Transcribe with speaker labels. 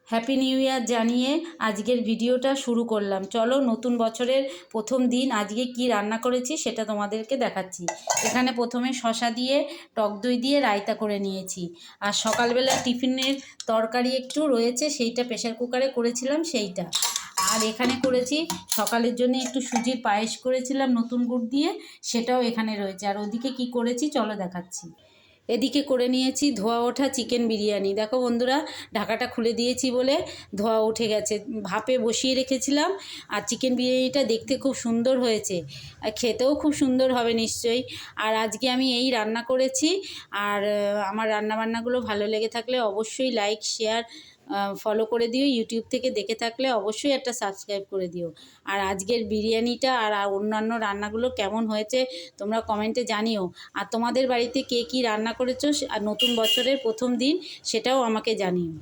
Speaker 1: Happy new year জানিয়ে আজকের ভিডিওটা শুরু করলাম। চলো নতুন বছরের প্রথম দিন আজকে কি রান্না করেছি সেটা তোমাদেরকে দেখাচ্ছি। এখানে প্রথমে শসা দিয়ে টক দই দিয়ে রায়তা করে নিয়েছি। আর সকালবেলা টিফিনের তরকারি একটু রয়েছে, সেইটা প্রেসার কুকারে করেছিলাম সেইটা। আর এখানে করেছি সকালের জন্য একটু সুজির পায়েস করেছিলাম নতুন গুড় দিয়ে, সেটাও এখানে রয়েছে। আর ওদিকে কি করেছি চলো দেখাচ্ছি। এদিকে করে নিয়েছি ধোয়া ওঠা চিকেন বিরিয়ানি। দেখো বন্ধুরা, ঢাকাটা খুলে দিয়েছি বলে ধোয়া উঠে গেছে। ভাপে বসিয়ে রেখেছিলাম। আর চিকেন বিরিয়ানিটা দেখতে খুব সুন্দর হয়েছে, আর খেতেও খুব সুন্দর হবে নিশ্চয়ই। আর আজকে আমি এই রান্না করেছি। আর আমার রান্নাবান্নাগুলো ভালো লেগে থাকলে অবশ্যই লাইক শেয়ার ফলো করে দিও। ইউটিউব থেকে দেখে থাকলে অবশ্যই একটা সাবস্ক্রাইব করে দিও। আর আজকের বিরিয়ানিটা আর অন্যান্য রান্নাগুলো কেমন হয়েছে তোমরা কমেন্টে জানিও। আর তোমাদের বাড়িতে কে কী রান্না করেছো আর নতুন বছরের প্রথম দিন সেটাও আমাকে জানিও।